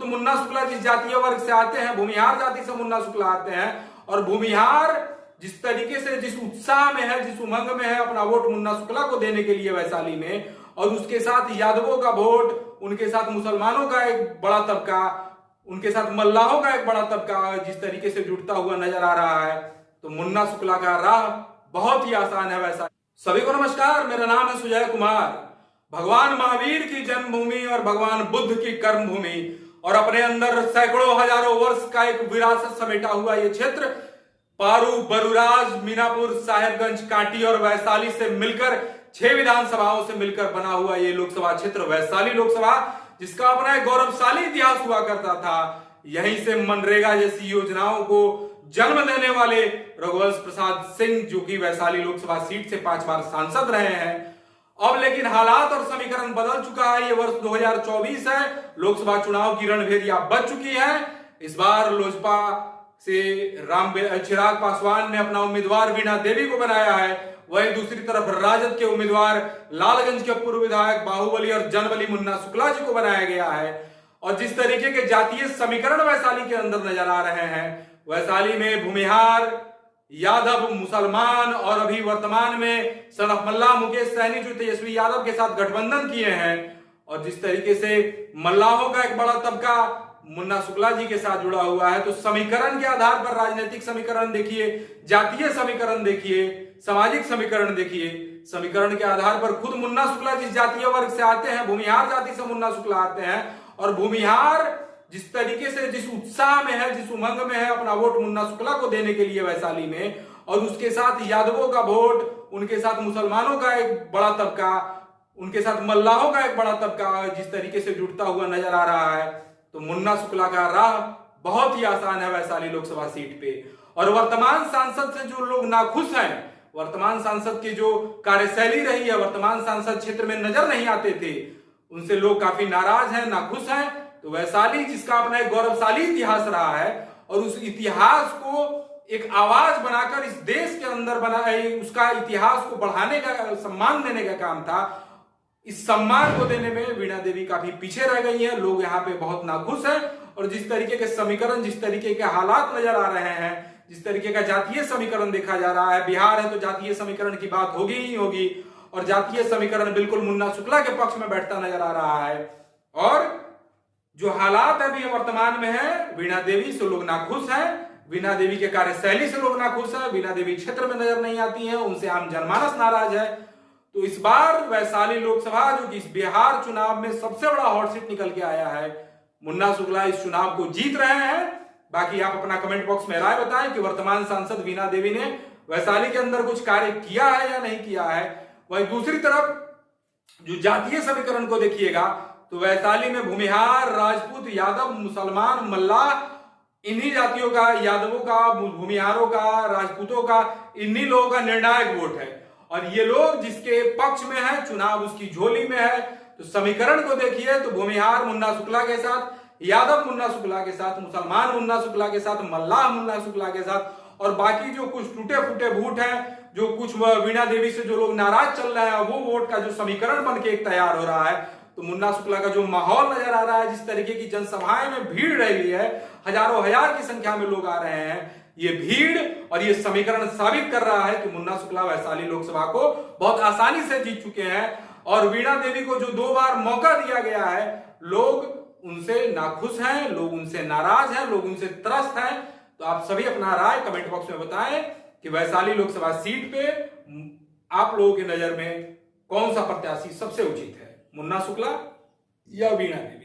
तो मुन्ना शुक्ला जिस जातीय वर्ग से आते हैं, भूमिहार जाति से मुन्ना शुक्ला आते हैं, और भूमिहार जिस तरीके से, जिस उत्साह में है, जिस उमंग में है अपना वोट मुन्ना शुक्ला को देने के लिए वैशाली में, और उसके साथ यादवों का वोट, उनके साथ मुसलमानों का एक बड़ा तबका, उनके साथ मल्लाहों का एक बड़ा तबका जिस तरीके से जुड़ता हुआ नजर आ रहा है, तो मुन्ना शुक्ला का राह बहुत ही आसान है वैशाली। सभी को नमस्कार, मेरा नाम है सुजय कुमार। भगवान महावीर की जन्मभूमि और भगवान बुद्ध की कर्मभूमि और अपने अंदर सैकड़ों हजारों वर्ष का एक विरासत समेटा हुआ ये क्षेत्र पारू, बरुराज, मीनापुर, साहेबगंज, कांटी और वैशाली से मिलकर 6 विधानसभाओं से मिलकर बना हुआ ये लोकसभा क्षेत्र वैशाली लोकसभा, जिसका अपना एक गौरवशाली इतिहास हुआ करता था। यहीं से मनरेगा जैसी योजनाओं को जन्म देने वाले रघुवंश प्रसाद सिंह, जो कि वैशाली लोकसभा सीट से 5 बार सांसद रहे हैं। अब लेकिन हालात और समीकरण बदल चुका है। ये वर्ष 2024 है, लोकसभा चुनाव की रणभेदियां बज चुकी है। इस बार लोजपा से चिराग पासवान ने अपना उम्मीदवार वीणा देवी को बनाया है, वहीं दूसरी तरफ राजद के उम्मीदवार लालगंज के पूर्व विधायक बाहुबली और जनबली मुन्ना शुक्ला जी को बनाया गया है। और जिस तरीके के जातीय समीकरण वैशाली के अंदर नजर आ रहे हैं, वैशाली में भूमिहार, यादव, मुसलमान और अभी वर्तमान में सनफ मल्लाह मुकेश सहनी जो तेजस्वी यादव के साथ गठबंधन किए हैं, और जिस तरीके से मल्लाहों का एक बड़ा तबका मुन्ना शुक्ला जी के साथ जुड़ा हुआ है, तो समीकरण के आधार पर राजनीतिक समीकरण देखिए, जातीय समीकरण देखिए, सामाजिक समीकरण देखिए। समीकरण के आधार पर खुद मुन्ना शुक्ला जिस जातीय वर्ग से आते हैं, भूमिहार जाति से मुन्ना शुक्ला आते हैं, और भूमिहार जिस तरीके से, जिस उत्साह में है, जिस उमंग में है अपना वोट मुन्ना शुक्ला को देने के लिए वैशाली में, और उसके साथ यादवों का वोट, उनके साथ मुसलमानों का एक बड़ा तबका, उनके साथ मल्लाहों का एक बड़ा तबका जिस तरीके से जुड़ता हुआ नजर आ रहा है, तो मुन्ना शुक्ला का राह बहुत ही आसान है वैशाली लोकसभा सीट पे। और वर्तमान सांसद से जो लोग नाखुश हैं, वर्तमान सांसद की जो कार्यशैली रही है, वर्तमान सांसद क्षेत्र में नजर नहीं आते थे, उनसे लोग काफी नाराज हैं, नाखुश हैं। तो वैशाली जिसका अपना एक गौरवशाली इतिहास रहा है, और उस इतिहास को एक आवाज बनाकर इस देश के अंदर उसका इतिहास को बढ़ाने का, सम्मान देने का काम था। इस सम्मान को देने में वीणा देवी काफी पीछे रह गई है। लोग यहाँ पे बहुत नाखुश हैं, और जिस तरीके के समीकरण, जिस तरीके के हालात नजर आ रहे हैं, जिस तरीके का जातीय समीकरण देखा जा रहा है, बिहार है तो जातीय समीकरण की बात होगी ही होगी, और जातीय समीकरण बिल्कुल मुन्ना शुक्ला के पक्ष में बैठता नजर आ रहा है। और जो हालात अभी वर्तमान में है, वीणा देवी से लोग नाखुश हैं, वीणा देवी के कार्यशैली से लोग नाखुश हैं, वीणा देवी क्षेत्र में नजर नहीं आती हैं, उनसे आम जनमानस नाराज है। तो इस बार वैशाली लोकसभा, जो कि इस बिहार चुनाव में सबसे बड़ा हॉट सीट निकल के आया है, मुन्ना शुक्ला इस चुनाव को जीत रहे हैं। बाकी आप अपना कमेंट बॉक्स में राय बताएं कि वर्तमान सांसद वीणा देवी ने वैशाली के अंदर कुछ कार्य किया है या नहीं किया है। वहीं दूसरी तरफ जो जातीय समीकरण को देखिएगा, तो वैशाली में भूमिहार, राजपूत, यादव, मुसलमान, मल्लाह, इन्हीं जातियों का, यादवों का, भूमिहारों का, राजपूतों का, इन्हीं लोगों का निर्णायक वोट है। और ये लोग जिसके पक्ष में है, चुनाव उसकी झोली में है। तो समीकरण को देखिए तो भूमिहार मुन्ना शुक्ला के साथ, यादव मुन्ना शुक्ला के साथ, मुसलमान मुन्ना शुक्ला के साथ, मल्लाह मुन्ना शुक्ला के साथ, और बाकी जो कुछ टूटे फूटे वोट हैं, जो कुछ वीणा देवी से जो लोग नाराज चल रहे हैं, वो वोट का जो समीकरण बन के एक तैयार हो रहा है। तो मुन्ना शुक्ला का जो माहौल नजर आ रहा है, जिस तरीके की जनसभाएं में भीड़ रही है, हजारों हजार की संख्या में लोग आ रहे हैं, ये भीड़ और ये समीकरण साबित कर रहा है कि मुन्ना शुक्ला वैशाली लोकसभा को बहुत आसानी से जीत चुके हैं। और वीणा देवी को जो 2 बार मौका दिया गया है, लोग उनसे नाखुश हैं, लोग उनसे नाराज हैं, लोग उनसे त्रस्त हैं। तो आप सभी अपना राय कमेंट बॉक्स में बताएं कि वैशाली लोकसभा सीट पे आप लोगों की नजर में कौन सा प्रत्याशी सबसे उचित है, मुन्ना शुक्ला या वीणा देवी।